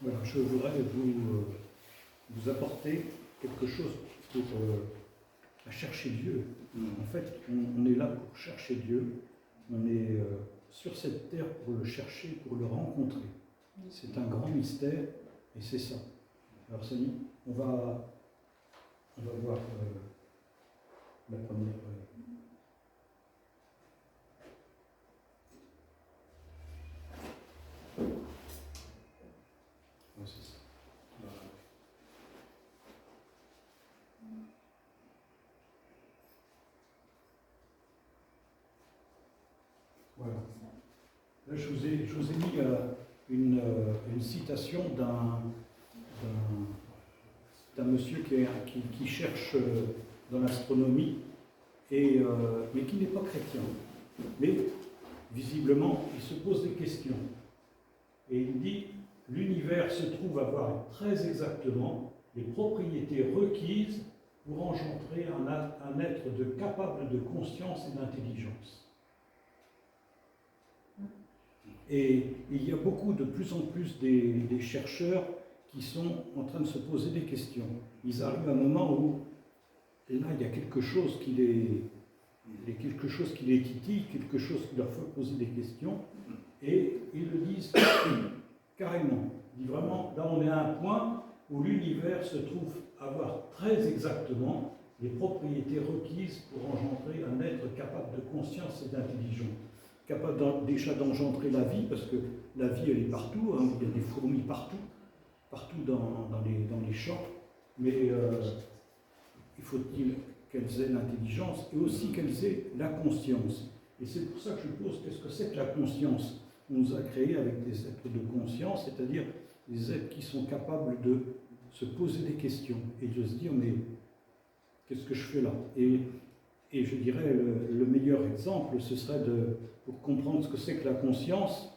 Voilà, je voudrais vous apporter quelque chose pour à chercher Dieu. En fait, on est là pour chercher Dieu. On est sur cette terre pour le chercher, pour le rencontrer. C'est un grand mystère et c'est ça. Alors, Samy, on va voir la première. C'est ça. Voilà. Là, je vous ai mis une citation d'un monsieur qui cherche dans l'astronomie, mais qui n'est pas chrétien. Mais visiblement, il se pose des questions. Et il dit, l'univers se trouve avoir très exactement les propriétés requises pour engendrer un être capable de conscience et d'intelligence. Et il y a de plus en plus des chercheurs qui sont en train de se poser des questions. Ils arrivent à un moment où, là, il y a quelque chose qui les titille, quelque chose qui leur fait poser des questions, et ils le disent carrément. Ils disent vraiment, là on est à un point où l'univers se trouve avoir très exactement les propriétés requises pour engendrer un être capable de conscience et d'intelligence. Capable déjà d'engendrer la vie, parce que la vie elle est partout, hein, il y a des fourmis partout dans les champs, mais il faut-il qu'elles aient l'intelligence et aussi qu'elles aient la conscience. Et c'est pour ça que je pose, qu'est-ce que c'est que la conscience? On nous a créés avec des êtres de conscience, c'est-à-dire des êtres qui sont capables de se poser des questions et de se dire, mais qu'est-ce que je fais là? Et je dirais, le meilleur exemple, ce serait pour comprendre ce que c'est que la conscience,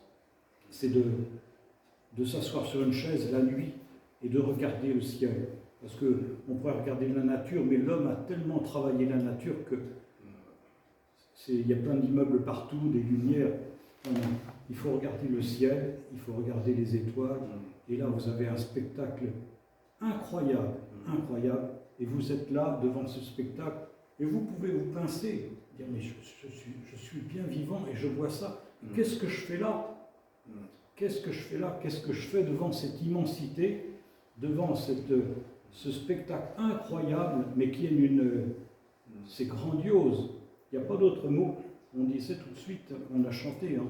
c'est de s'asseoir sur une chaise la nuit et de regarder le ciel. Parce qu'on pourrait regarder la nature, mais l'homme a tellement travaillé la nature il y a plein d'immeubles partout, des lumières. Il faut regarder le ciel, il faut regarder les étoiles, et là vous avez un spectacle incroyable, incroyable, et vous êtes là devant ce spectacle, et vous pouvez vous pincer, dire mais je suis bien vivant et je vois ça, qu'est-ce que je fais là? Qu'est-ce que je fais là? Qu'est-ce que je fais devant cette immensité, devant ce spectacle incroyable, mais qui est c'est grandiose, il n'y a pas d'autre mot. On disait tout de suite, on a chanté, hein,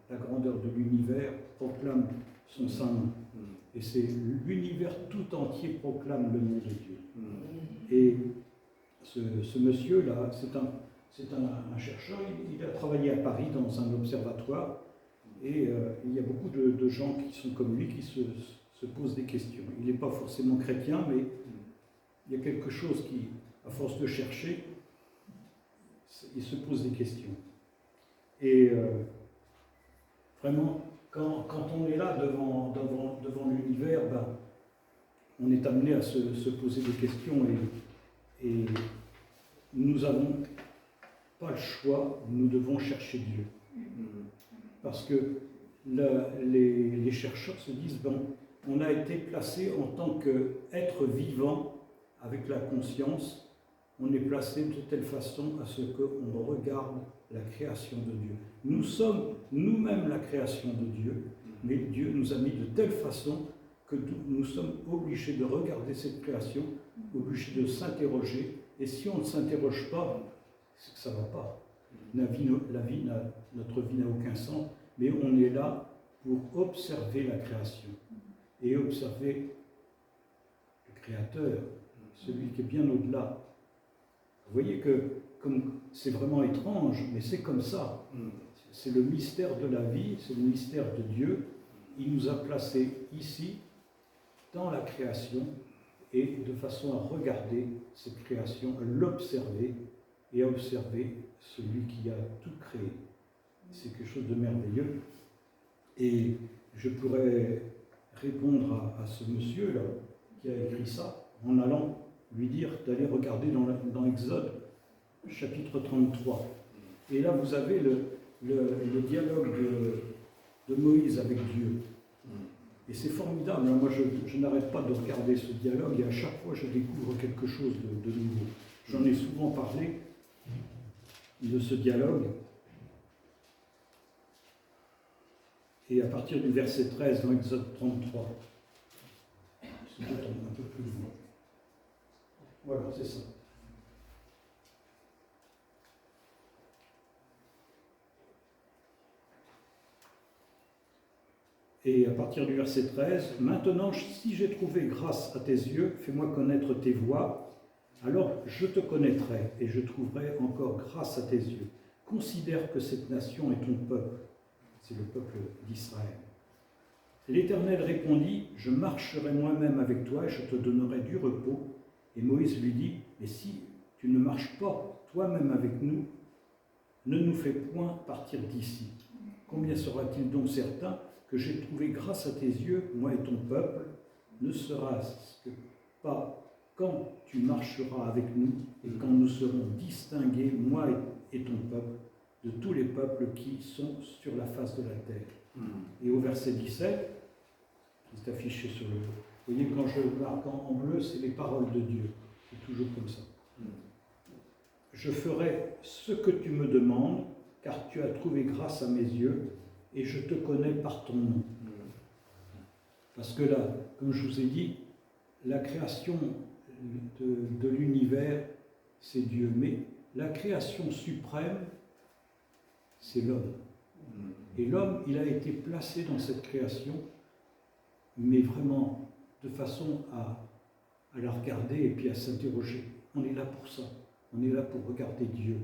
la grandeur de l'univers proclame son saint nom. Et c'est l'univers tout entier proclame le nom de Dieu. Et ce monsieur-là, c'est un chercheur, il a travaillé à Paris dans un observatoire, et il y a beaucoup de gens qui sont comme lui, qui se posent des questions. Il n'est pas forcément chrétien, mais il y a quelque chose qui, à force de chercher, il se pose des questions. Et vraiment, quand on est là devant l'univers, on est amené à se poser des questions et nous n'avons pas le choix, nous devons chercher Dieu. Parce que les chercheurs se disent, on a été placé en tant qu'être vivant avec la conscience, on est placé de telle façon à ce qu'on regarde la création de Dieu. Nous sommes nous-mêmes la création de Dieu, mais Dieu nous a mis de telle façon que nous sommes obligés de regarder cette création, obligés de s'interroger, et si on ne s'interroge pas, c'est que ça ne va pas. Notre vie n'a aucun sens, mais on est là pour observer la création et observer le Créateur, celui qui est bien au-delà. Vous voyez que c'est vraiment étrange, mais c'est comme ça. C'est le mystère de la vie, c'est le mystère de Dieu. Il nous a placés ici, dans la création, et de façon à regarder cette création, à l'observer, et à observer celui qui a tout créé. C'est quelque chose de merveilleux. Et je pourrais répondre à ce monsieur-là, qui a écrit ça, en allant lui dire d'aller regarder dans Exode, chapitre 33. Et là, vous avez le dialogue de Moïse avec Dieu. Et c'est formidable. Moi, je n'arrête pas de regarder ce dialogue et à chaque fois, je découvre quelque chose de nouveau. J'en ai souvent parlé de ce dialogue. Et à partir du verset 13 dans Exode 33, c'est un peu plus loin. Voilà, c'est ça. Et à partir du verset 13, « Maintenant, si j'ai trouvé grâce à tes yeux, fais-moi connaître tes voies, alors je te connaîtrai et je trouverai encore grâce à tes yeux. Considère que cette nation est ton peuple. » C'est le peuple d'Israël. L'Éternel répondit, « Je marcherai moi-même avec toi et je te donnerai du repos. » Et Moïse lui dit, « Mais si tu ne marches pas toi-même avec nous, ne nous fais point partir d'ici. Combien sera-t-il donc certain que j'ai trouvé grâce à tes yeux, moi et ton peuple, ne sera-ce que pas quand tu marcheras avec nous et quand nous serons distingués, moi et ton peuple, de tous les peuples qui sont sur la face de la terre. » Et au verset 17, qui est affiché sur le... Vous voyez, quand je marque en bleu, c'est les paroles de Dieu. C'est toujours comme ça. Je ferai ce que tu me demandes, car tu as trouvé grâce à mes yeux, et je te connais par ton nom. Parce que là, comme je vous ai dit, la création de l'univers, c'est Dieu. Mais la création suprême, c'est l'homme. Et l'homme, il a été placé dans cette création, mais vraiment de façon à la regarder et puis à s'interroger. On est là pour ça. On est là pour regarder Dieu.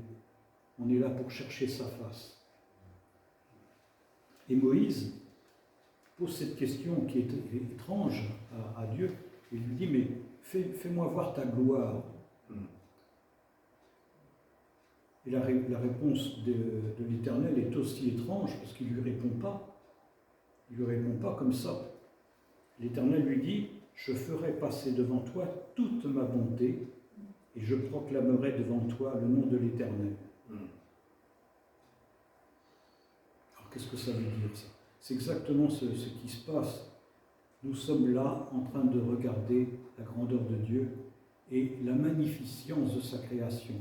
On est là pour chercher sa face. Et Moïse pose cette question qui est étrange à Dieu. Il lui dit, mais fais-moi voir ta gloire. Et la réponse de l'Éternel est aussi étrange parce qu'il ne lui répond pas. Il ne lui répond pas comme ça. L'Éternel lui dit, je ferai passer devant toi toute ma bonté et je proclamerai devant toi le nom de l'Éternel. Alors qu'est-ce que ça veut dire ça? C'est exactement ce qui se passe. Nous sommes là en train de regarder la grandeur de Dieu et la magnificence de sa création.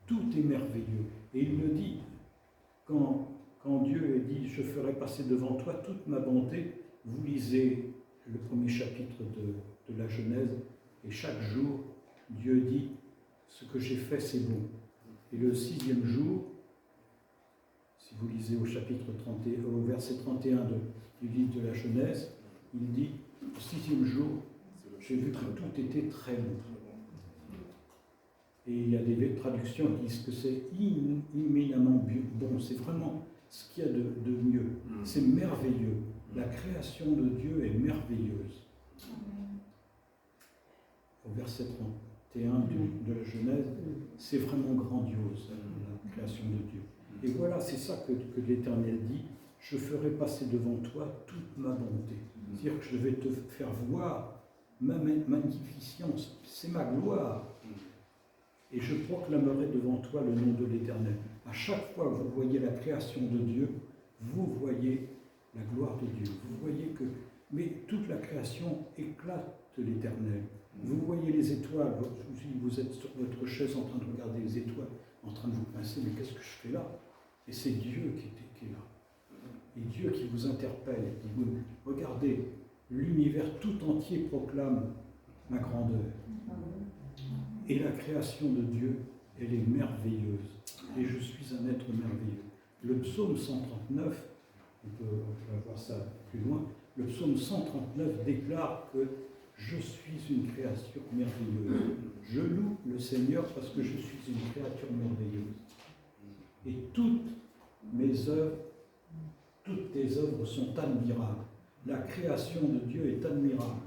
Tout est merveilleux. Et il le dit, quand Dieu dit « Je ferai passer devant toi toute ma bonté », vous lisez le premier chapitre de la Genèse, et chaque jour, Dieu dit « Ce que j'ai fait, c'est bon ». Et le 6e jour, si vous lisez au verset 31 du livre de la Genèse, il dit « Au 6e jour, j'ai vu que tout était très bon ». Et il y a des traductions qui disent que c'est immédiatement bon. C'est vraiment ce qu'il y a de mieux. C'est merveilleux. La création de Dieu est merveilleuse. Au verset 31 de la Genèse, c'est vraiment grandiose, la création de Dieu. Et voilà, c'est ça que l'Éternel dit, je ferai passer devant toi toute ma bonté. C'est-à-dire que je vais te faire voir ma magnificence, c'est ma gloire. Et je proclamerai devant toi le nom de l'Éternel. À chaque fois que vous voyez la création de Dieu, vous voyez la gloire de Dieu. Vous voyez que... Mais toute la création éclate l'Éternel. Vous voyez les étoiles, vous êtes sur votre chaise en train de regarder les étoiles, en train de vous pincer, mais qu'est-ce que je fais là? Et c'est Dieu qui est là. Et Dieu qui vous interpelle, qui vous... Regardez, l'univers tout entier proclame ma grandeur. Et la création de Dieu, elle est merveilleuse. Et je suis un être merveilleux. Le psaume 139, on peut voir ça plus loin, le psaume 139 déclare que je suis une créature merveilleuse. Je loue le Seigneur parce que je suis une créature merveilleuse. Et toutes mes œuvres, toutes tes œuvres sont admirables. La création de Dieu est admirable.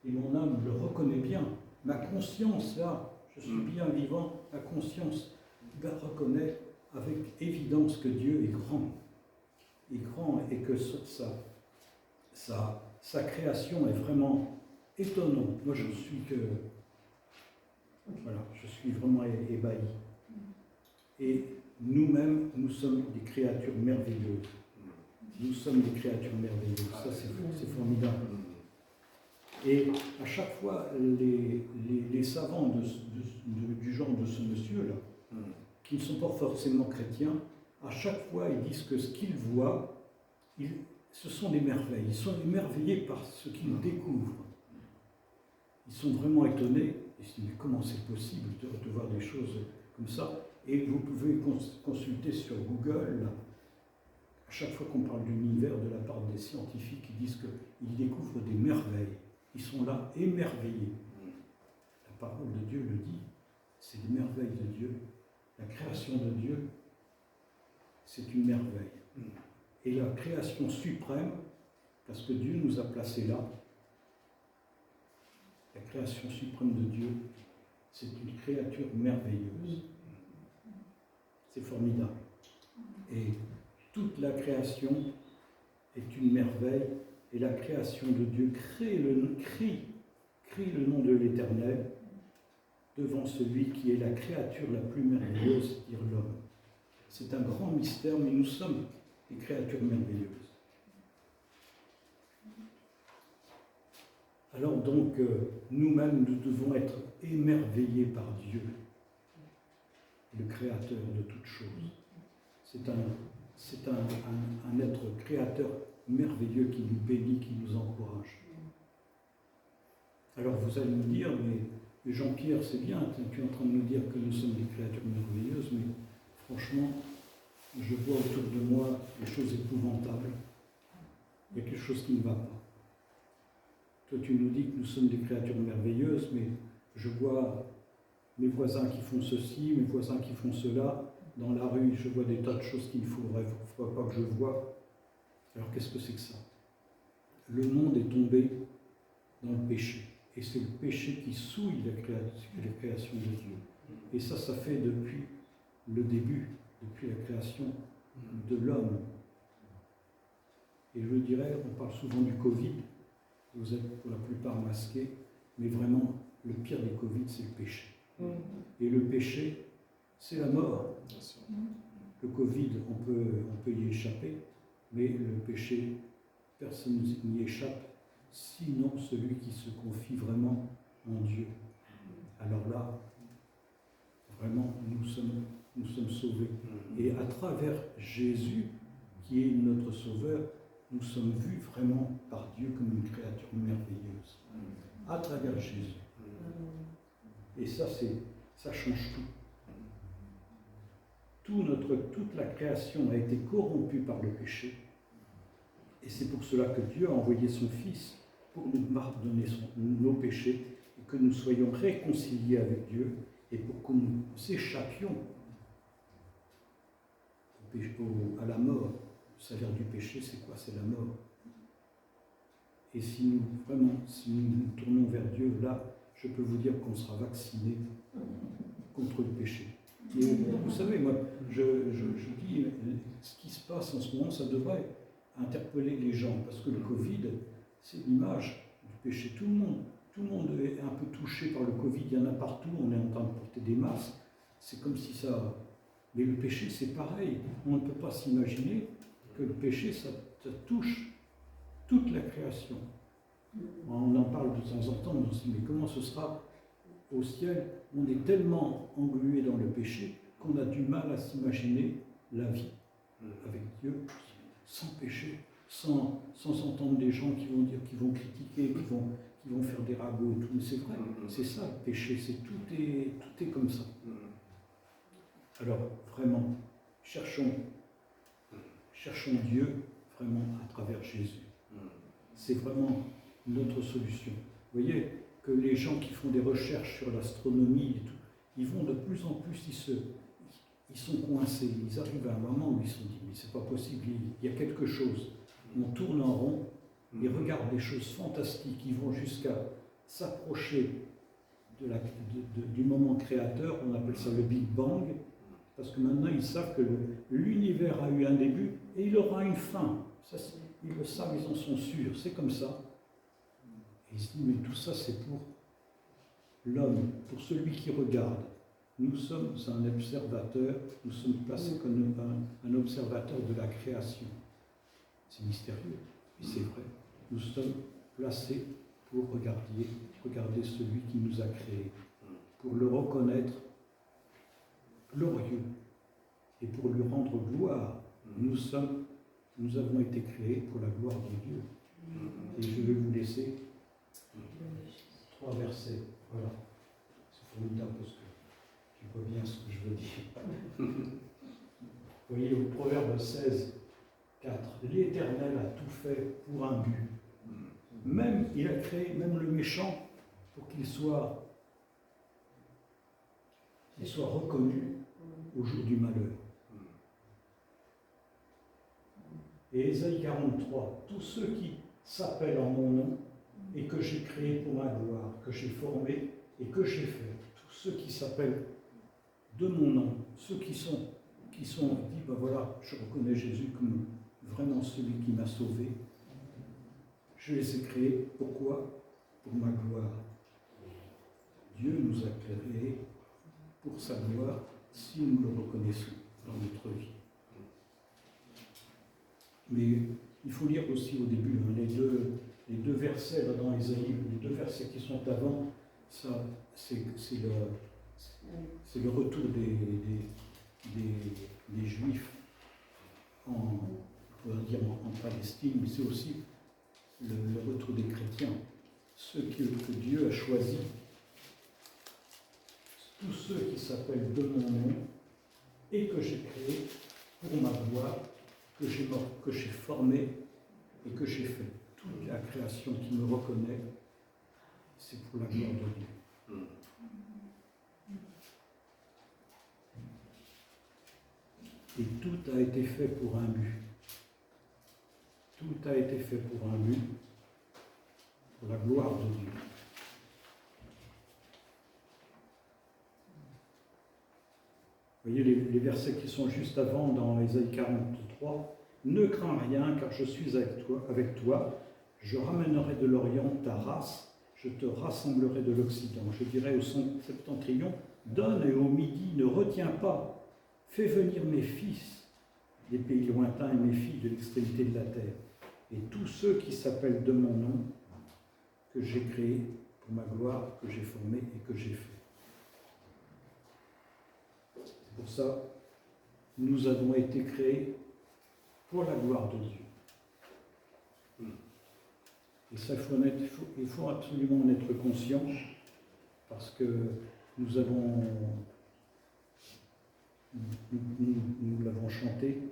Et mon âme le reconnaît bien. Ma conscience, là, je suis bien vivant, ma conscience reconnaît avec évidence que Dieu est grand. Il est grand et que sa création est vraiment étonnante. Moi, je suis vraiment ébahi. Et nous-mêmes, nous sommes des créatures merveilleuses. Nous sommes des créatures merveilleuses. Ça, c'est formidable. Et à chaque fois, les savants du genre de ce monsieur-là, qui ne sont pas forcément chrétiens, à chaque fois, ils disent que ce qu'ils voient, ce sont des merveilles. Ils sont émerveillés par ce qu'ils découvrent. Ils sont vraiment étonnés. Ils se disent, mais comment c'est possible de voir des choses comme ça? Et vous pouvez consulter sur Google, là, à chaque fois qu'on parle de l'univers de la part des scientifiques, ils disent qu'ils découvrent des merveilles. Ils sont là émerveillés. La parole de Dieu le dit, c'est des merveilles de Dieu. La création de Dieu, c'est une merveille. Et la création suprême, parce que Dieu nous a placés là, la création suprême de Dieu, c'est une créature merveilleuse. C'est formidable. Et toute la création est une merveille, et la création de Dieu crie le nom de l'Éternel devant celui qui est la créature la plus merveilleuse, c'est-à-dire l'homme. C'est un grand mystère, mais nous sommes des créatures merveilleuses. Alors donc, nous-mêmes, nous devons être émerveillés par Dieu, le Créateur de toutes choses. C'est un être créateur merveilleux qui nous bénit, qui nous encourage. Alors vous allez me dire, mais Jean-Pierre, c'est bien, tu es en train de nous dire que nous sommes des créatures merveilleuses, mais franchement, je vois autour de moi des choses épouvantables. Il y a quelque chose qui ne va pas. Toi, tu nous dis que nous sommes des créatures merveilleuses, mais je vois mes voisins qui font ceci, mes voisins qui font cela. Dans la rue, je vois des tas de choses qu'il ne faudrait pas que je vois. Alors qu'est-ce que c'est que ça? Le monde est tombé dans le péché. Et c'est le péché qui souille la création de Dieu. Et ça fait depuis le début, depuis la création de l'homme. Et je dirais, on parle souvent du Covid, vous êtes pour la plupart masqués, mais vraiment, le pire des Covid, c'est le péché. Et le péché, c'est la mort. Le Covid, on peut y échapper, mais le péché, personne n'y échappe, sinon celui qui se confie vraiment en Dieu. Alors là, vraiment, nous sommes sauvés. Et à travers Jésus, qui est notre Sauveur, nous sommes vus vraiment par Dieu comme une créature merveilleuse. À travers Jésus. Et ça change tout. Toute la création a été corrompue par le péché. Et c'est pour cela que Dieu a envoyé son Fils pour nous pardonner nos péchés et que nous soyons réconciliés avec Dieu et pour que nous échappions à la mort. Le salaire du péché, c'est quoi? C'est la mort. Et si nous nous tournons vers Dieu, là, je peux vous dire qu'on sera vacciné contre le péché. Et vous savez, moi, je dis, ce qui se passe en ce moment, ça devrait interpeller les gens, parce que le Covid, c'est l'image du péché. Tout le monde est un peu touché par le Covid, il y en a partout, on est en train de porter des masques, c'est comme si ça... Mais le péché, c'est pareil, on ne peut pas s'imaginer que le péché, ça touche toute la création. On en parle de temps en temps, on se dit, mais comment ce sera au ciel? On est tellement englué dans le péché qu'on a du mal à s'imaginer la vie avec Dieu, sans péché, sans entendre des gens qui vont dire, qui vont critiquer, qui vont faire des ragots et tout. Mais c'est vrai, c'est ça le péché, tout est comme ça. Alors vraiment, cherchons Dieu vraiment à travers Jésus. C'est vraiment notre solution. Vous voyez que les gens qui font des recherches sur l'astronomie et tout, ils vont de plus en plus, ils sont coincés. Ils arrivent à un moment où ils se disent, mais c'est pas possible, il y a quelque chose. On tourne en rond, ils regardent des choses fantastiques, ils vont jusqu'à s'approcher du moment créateur, on appelle ça le Big Bang, parce que maintenant ils savent que l'univers a eu un début et il aura une fin. Ça, ils le savent, ils en sont sûrs, c'est comme ça. Et ils se disent, mais tout ça c'est pour l'homme, pour celui qui regarde. Nous sommes un observateur, nous sommes placés comme un observateur de la création. C'est mystérieux, et c'est vrai. Nous sommes placés pour regarder celui qui nous a créés, pour le reconnaître glorieux et pour lui rendre gloire. Nous avons été créés pour la gloire de Dieu. Et je vais vous laisser 3 versets. Voilà. C'est formidable parce que tu vois bien ce que je veux dire. Vous voyez au Proverbe 16, 4, l'Éternel a tout fait pour un but. Même, il a créé même le méchant pour qu'il soit reconnu au jour du malheur. Et Ésaïe 43, tous ceux qui s'appellent en mon nom et que j'ai créé pour ma gloire, que j'ai formé et que j'ai fait, tous ceux qui s'appellent de mon nom, ceux qui sont dit, ben voilà, je reconnais Jésus comme vraiment celui qui m'a sauvé. Je les ai créés, pourquoi? Pour ma gloire. Dieu nous a créés pour sa gloire si nous le reconnaissons dans notre vie. Mais il faut lire aussi au début les deux versets là dans Ésaïe, les 2 versets qui sont avant, ça c'est le retour des Juifs en Palestine, mais c'est aussi le retour des chrétiens, ceux que Dieu a choisis, tous ceux qui s'appellent de mon nom et que j'ai créé pour ma gloire, que j'ai formé et que j'ai fait. Toute la création qui me reconnaît, c'est pour la gloire de Dieu. Et tout a été fait pour un but. Tout a été fait pour un but, pour la gloire de Dieu. Vous voyez les versets qui sont juste avant dans Ésaïe 43. Ne crains rien, car je suis avec toi. Je ramènerai de l'Orient ta race, je te rassemblerai de l'Occident. Je dirai au septentrion, donne, et au midi, ne retiens pas. Fais venir mes fils des pays lointains et mes filles de l'extrémité de la terre. Et tous ceux qui s'appellent de mon nom, que j'ai créé pour ma gloire, que j'ai formé et que j'ai fait. C'est pour ça, nous avons été créés pour la gloire de Dieu. Et ça, il faut absolument en être conscient, parce que nous l'avons chanté,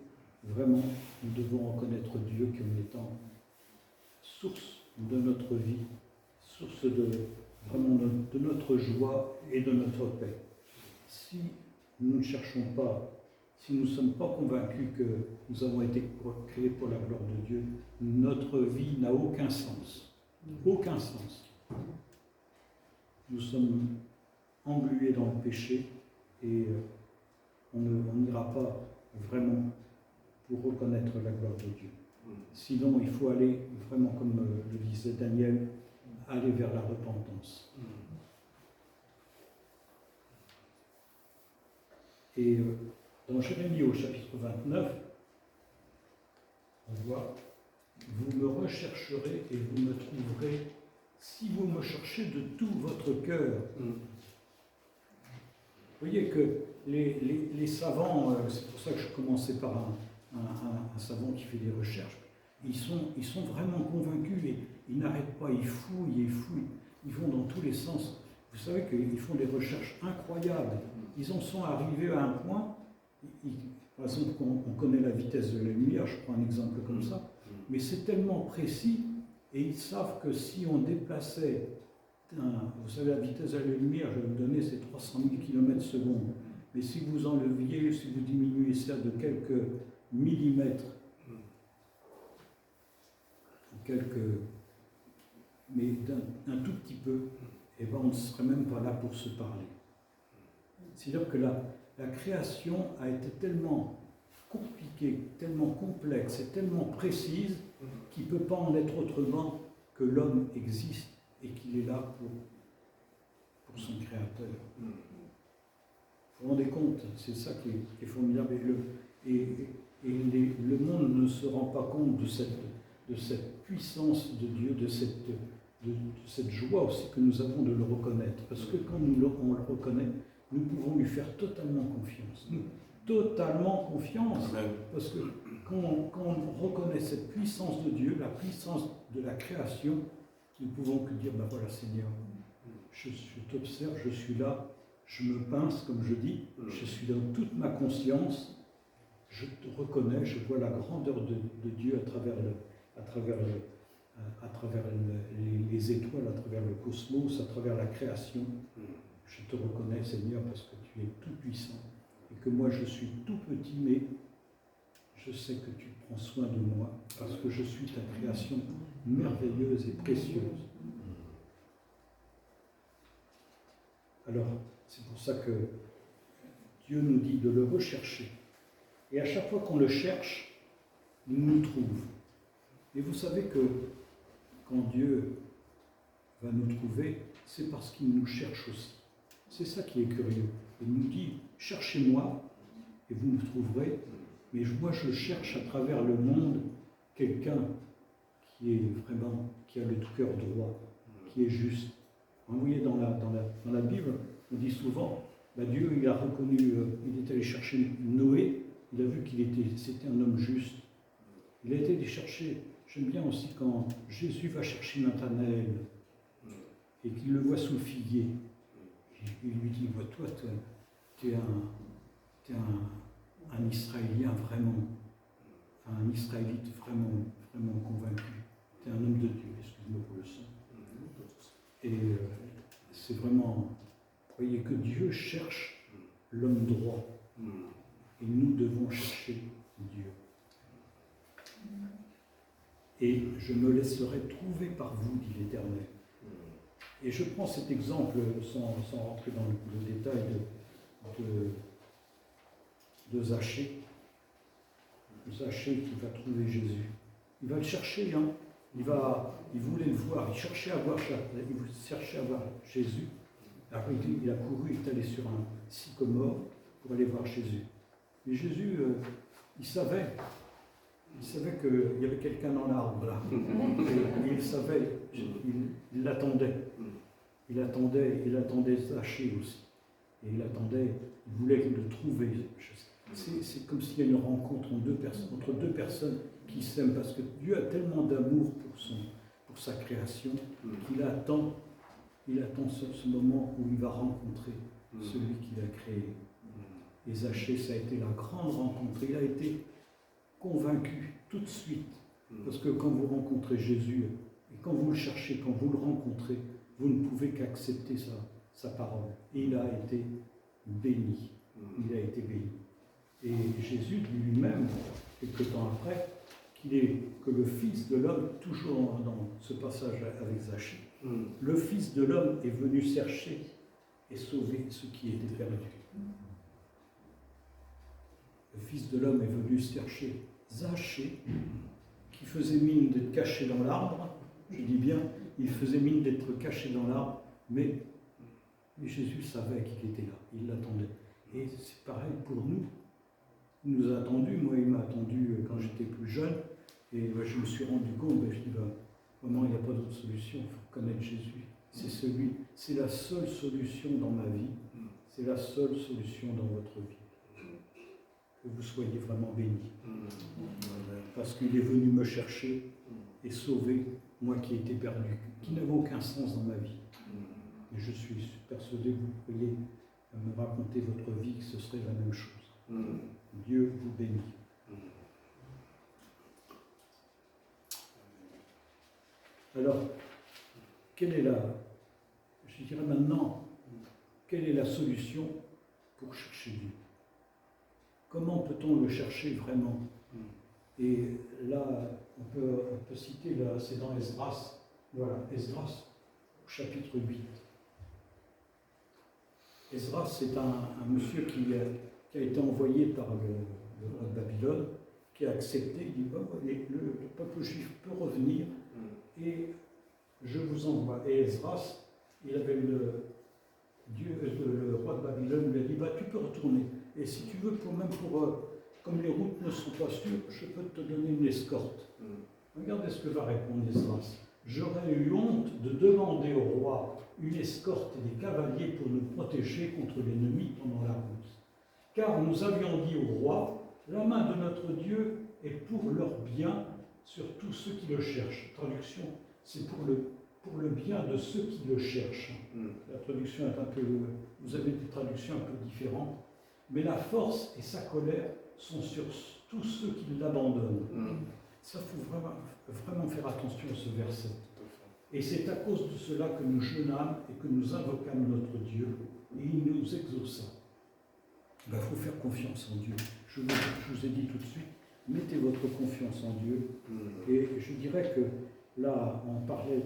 vraiment, nous devons reconnaître Dieu comme étant source de notre vie, source vraiment de notre joie et de notre paix. Si nous ne cherchons pas, si nous ne sommes pas convaincus que nous avons été créés pour la gloire de Dieu, notre vie n'a aucun sens. Aucun sens. Nous sommes englués dans le péché et on n'ira pas vraiment pour reconnaître la gloire de Dieu. Sinon, il faut aller vraiment, comme le disait Daniel, aller vers la repentance. Et dans Jérémie au chapitre 29, on voit « Vous me rechercherez et vous me trouverez si vous me cherchez de tout votre cœur. » Vous voyez que les savants, c'est pour ça que je commençais par un savant qui fait des recherches, ils sont vraiment convaincus et ils n'arrêtent pas, ils fouillent, ils vont dans tous les sens. Vous savez qu'ils font des recherches incroyables. Ils en sont arrivés à un point, par exemple, on connaît la vitesse de la lumière, je prends un exemple comme ça, mais c'est tellement précis, et ils savent que si on déplaçait, vous savez, la vitesse de la lumière, je vais vous donner, c'est 300 000 km/s. Mais si vous enleviez, si vous diminuez ça de quelques millimètres, mais d'un tout petit peu, et ben on ne serait même pas là pour se parler. C'est-à-dire que la création a été tellement compliquée, tellement complexe et tellement précise qu'il ne peut pas en être autrement que l'homme existe et qu'il est là pour son créateur. Vous vous rendez compte, c'est ça qui est formidable. Et le monde ne se rend pas compte de cette puissance de Dieu, de cette joie aussi que nous avons de le reconnaître. Parce que quand on le reconnaît, nous pouvons lui faire totalement confiance. Totalement confiance. Parce que quand on reconnaît cette puissance de Dieu, la puissance de la création, nous pouvons que dire, ben voilà Seigneur, je t'observe, je suis là, je me pince, comme je dis, je suis dans toute ma conscience, je te reconnais, je vois la grandeur de Dieu à travers les étoiles, à travers le cosmos, à travers la création. Je te reconnais, Seigneur, parce que tu es tout puissant et que moi je suis tout petit, mais je sais que tu prends soin de moi parce que je suis ta création merveilleuse et précieuse. Alors, c'est pour ça que Dieu nous dit de le rechercher. Et à chaque fois qu'on le cherche, il nous trouve. Et vous savez que quand Dieu va nous trouver, c'est parce qu'il nous cherche aussi. C'est ça qui est curieux. Il nous dit, cherchez-moi et vous me trouverez. Mais moi, je cherche à travers le monde quelqu'un qui a le cœur droit, qui est juste. Vous voyez, dans la Bible, on dit souvent, Dieu, il a reconnu, il est allé chercher Noé, il a vu c'était un homme juste. Il a été allé chercher, j'aime bien aussi quand Jésus va chercher Nathanaël et qu'il le voit sous le figuier. Il lui dit, toi, tu es un Israélien vraiment, un Israélite vraiment convaincu. Tu es un homme de Dieu, excuse-moi pour le son. Et c'est vraiment, vous voyez que Dieu cherche l'homme droit. Et nous devons chercher Dieu. Et je me laisserai trouver par vous, dit l'Éternel. Et je prends cet exemple, sans rentrer dans le détail de Zachée. Zachée qui va trouver Jésus. Il va le chercher, hein. Il voulait le voir, il cherchait à voir Jésus. Alors il a couru, il est allé sur un sycomore pour aller voir Jésus. Mais Jésus, il savait qu'il y avait quelqu'un dans l'arbre là. Et il savait, il l'attendait. Il attendait Zachée aussi. Et il voulait le trouver. C'est comme s'il y a une rencontre entre deux personnes qui s'aiment, parce que Dieu a tellement d'amour pour sa création qu'il attend ce moment où il va rencontrer celui qu'il a créé. Et Zachée, ça a été la grande rencontre. Il a été convaincu tout de suite, parce que quand vous rencontrez Jésus, et quand vous le cherchez, quand vous le rencontrez, vous ne pouvez qu'accepter sa parole. Et il a été béni. Il a été béni. Et Jésus dit lui-même, quelque temps après, que le Fils de l'homme, toujours dans ce passage avec Zachée, le Fils de l'homme est venu chercher et sauver ce qui était perdu. Le Fils de l'homme est venu chercher Zachée, qui faisait mine d'être caché dans l'arbre. Je dis bien, il faisait mine d'être caché dans l'arbre, mais Jésus savait qu'il était là, il l'attendait. Et c'est pareil pour nous. Il nous a attendus, moi il m'a attendu quand j'étais plus jeune, et je me suis rendu compte, je dis, vraiment il n'y a pas d'autre solution, il faut connaître Jésus. C'est la seule solution dans ma vie, c'est la seule solution dans votre vie. Que vous soyez vraiment bénis. Parce qu'il est venu me chercher et sauver, moi qui étais perdu, qui n'avais aucun sens dans ma vie. Et je suis persuadé que vous pourriez me raconter votre vie, que ce serait la même chose. Dieu vous bénit. Alors, quelle est la solution pour chercher Dieu? Comment peut-on le chercher vraiment? Et là, on peut citer, c'est dans Esdras, voilà, Esdras, au chapitre 8. Esdras, c'est un monsieur qui a été envoyé par le roi de Babylone, qui a accepté, il dit, le peuple juif peut revenir, et je vous envoie. Et Esdras, il avait le roi de Babylone lui a dit, tu peux retourner. Et si tu veux, même pour comme les routes ne sont pas sûres, je peux te donner une escorte. Regardez ce que va répondre Esdras. J'aurais eu honte de demander au roi une escorte et des cavaliers pour nous protéger contre l'ennemi pendant la route. Car nous avions dit au roi, la main de notre Dieu est pour leur bien sur tous ceux qui le cherchent. Traduction, c'est pour le bien de ceux qui le cherchent. La traduction est un peu, vous avez des traductions un peu différentes, mais la force et sa colère sont sur tous ceux qui l'abandonnent. Ça, il faut vraiment faire attention à ce verset. Et c'est à cause de cela que nous jeûnâmes et que nous invoquâmes notre Dieu, et il nous exauça. Il faut faire confiance en Dieu. Je vous ai dit tout de suite, mettez votre confiance en Dieu. Et je dirais que là, on parlait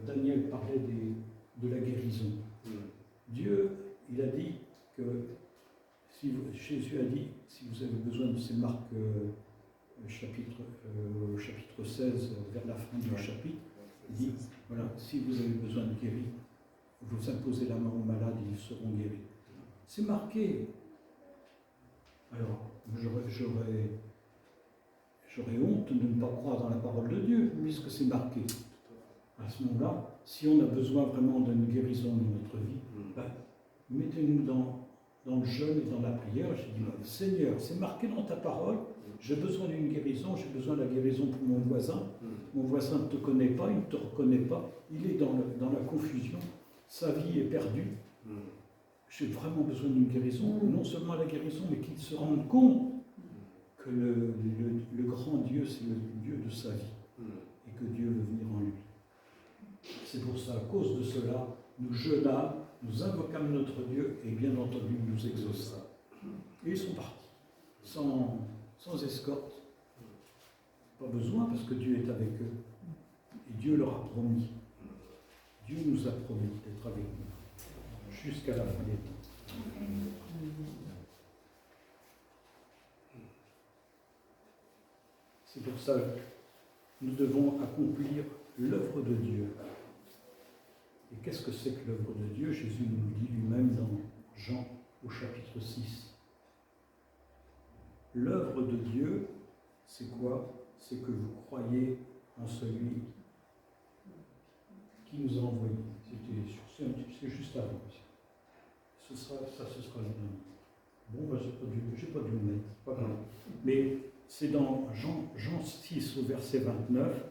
Daniel parlait de la guérison. Dieu, il a dit que, Jésus a dit, si vous avez besoin de ces marques, chapitre 16, vers la fin du chapitre, il dit, voilà, si vous avez besoin de guérir, vous imposez la main aux malades, ils seront guéris. C'est marqué. Alors, j'aurais honte de ne pas croire dans la parole de Dieu, puisque c'est marqué. À ce moment-là, si on a besoin vraiment d'une guérison dans notre vie, mettez-nous dans le jeûne et dans la prière. Je dis, Seigneur, c'est marqué dans ta parole, j'ai besoin d'une guérison, j'ai besoin de la guérison pour mon voisin. Mon voisin ne te connaît pas, il ne te reconnaît pas, il est dans la confusion, sa vie est perdue. J'ai vraiment besoin d'une guérison, non seulement la guérison, mais qu'il se rende compte que le grand Dieu, c'est le Dieu de sa vie, et que Dieu veut venir en lui. C'est pour ça, à cause de cela, nous jeûnâmes, nous invoquâmes notre Dieu, et bien entendu, nous exauça. Et ils sont partis, sans escorte. Pas besoin, parce que Dieu est avec eux. Et Dieu leur a promis. Dieu nous a promis d'être avec nous, jusqu'à la fin des temps. C'est pour ça que nous devons accomplir l'œuvre de Dieu. Et qu'est-ce que c'est que l'œuvre de Dieu? Jésus nous le dit lui-même dans Jean au chapitre 6. L'œuvre de Dieu, c'est quoi? C'est que vous croyez en celui qui nous a envoyés. C'est juste avant. Ce sera le même. Bon, j'ai pas dû le mettre, pas grave. Mais c'est dans Jean 6 au verset 29,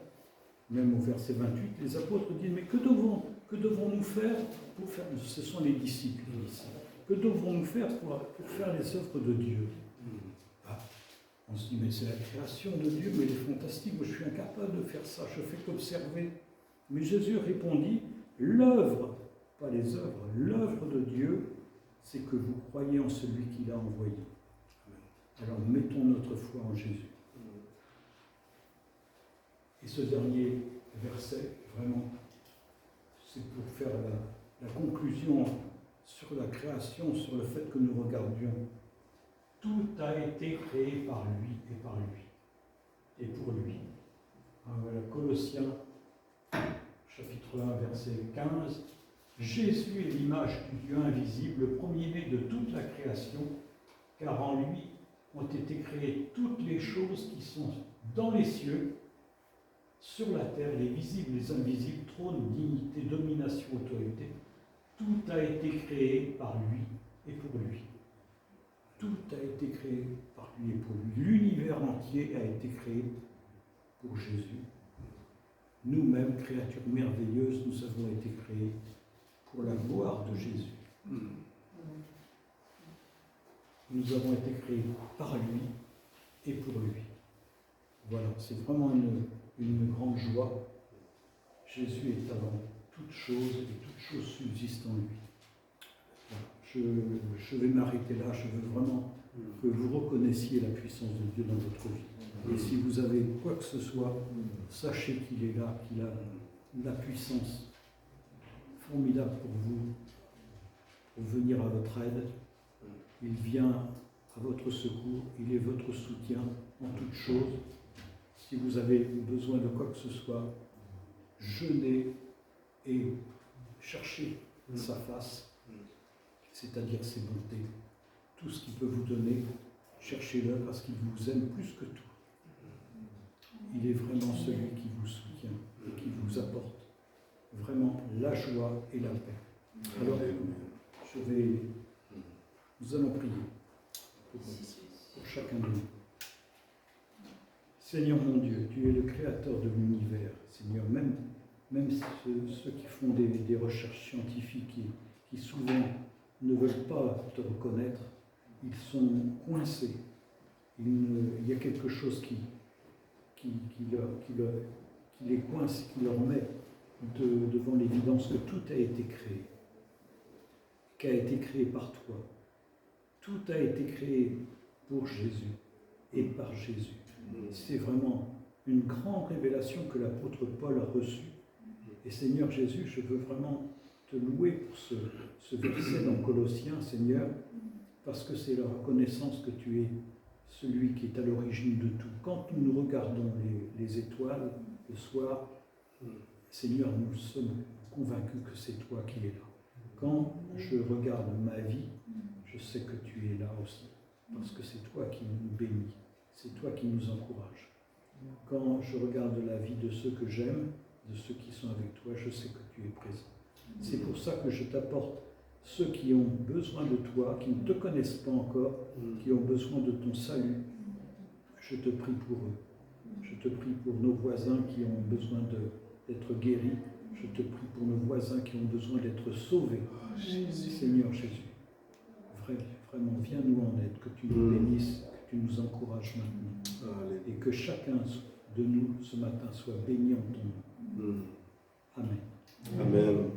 même au verset 28, les apôtres disent, mais que devons-nous faire pour faire, ce sont les disciples ici, que devons-nous faire pour faire les œuvres de Dieu? On se dit, mais c'est la création de Dieu, mais elle est fantastique, moi je suis incapable de faire ça, je fais qu'observer. Mais Jésus répondit, l'œuvre, pas les œuvres, l'œuvre de Dieu, c'est que vous croyez en celui qui l'a envoyé. Alors mettons notre foi en Jésus. Et ce dernier verset, vraiment, c'est pour faire la conclusion sur la création, sur le fait que nous regardions. Tout a été créé par lui et par lui, et pour lui. Voilà, Colossiens, chapitre 1, verset 15. Jésus est l'image du Dieu invisible, le premier-né de toute la création, car en lui ont été créées toutes les choses qui sont dans les cieux, sur la terre, les visibles, les invisibles, trône, dignité, domination, autorité. Tout a été créé par lui et pour lui. Tout a été créé par lui et pour lui. L'univers entier a été créé pour Jésus. Nous-mêmes, créatures merveilleuses, nous avons été créés pour la gloire de Jésus. Nous avons été créés par lui et pour lui. Voilà, c'est vraiment une grande joie. Jésus est avant toute chose et toute chose subsiste en lui. Je vais m'arrêter là, je veux vraiment que vous reconnaissiez la puissance de Dieu dans votre vie. Et si vous avez quoi que ce soit, sachez qu'il est là, qu'il a la puissance formidable pour vous, pour venir à votre aide. Il vient à votre secours, il est votre soutien en toutes choses. Si vous avez besoin de quoi que ce soit, jeûnez et cherchez sa face, c'est-à-dire ses bontés, tout ce qu'il peut vous donner, cherchez-le parce qu'il vous aime plus que tout. Il est vraiment celui qui vous soutient et qui vous apporte vraiment la joie et la paix. Alors, nous allons prier pour chacun de nous. Seigneur mon Dieu, tu es le créateur de l'univers. Seigneur, même ceux qui font des recherches scientifiques qui souvent ne veulent pas te reconnaître, ils sont coincés. Il y a quelque chose qui les coince, qui leur met devant l'évidence que tout a été créé, qui a été créé par toi. Tout a été créé pour Jésus et par Jésus. C'est vraiment une grande révélation que l'apôtre Paul a reçue. Et Seigneur Jésus, je veux vraiment te louer pour ce verset dans Colossiens, Seigneur, parce que c'est la reconnaissance que tu es celui qui est à l'origine de tout. Quand nous regardons les étoiles le soir, Seigneur, nous sommes convaincus que c'est toi qui es là. Quand je regarde ma vie, je sais que tu es là aussi, parce que c'est toi qui nous bénis, c'est toi qui nous encourage. Quand je regarde la vie de ceux que j'aime, de ceux qui sont avec toi, je sais que tu es présent. C'est pour ça que je t'apporte ceux qui ont besoin de toi, qui ne te connaissent pas encore, qui ont besoin de ton salut. Je te prie pour eux. Je te prie pour nos voisins qui ont besoin d'être guéris. Je te prie pour nos voisins qui ont besoin d'être sauvés. Seigneur Jésus, vraiment, viens-nous en aide, que tu nous bénisses, que tu nous encourages maintenant. Et que chacun de nous, ce matin, soit béni en ton nom. Amen. Amen.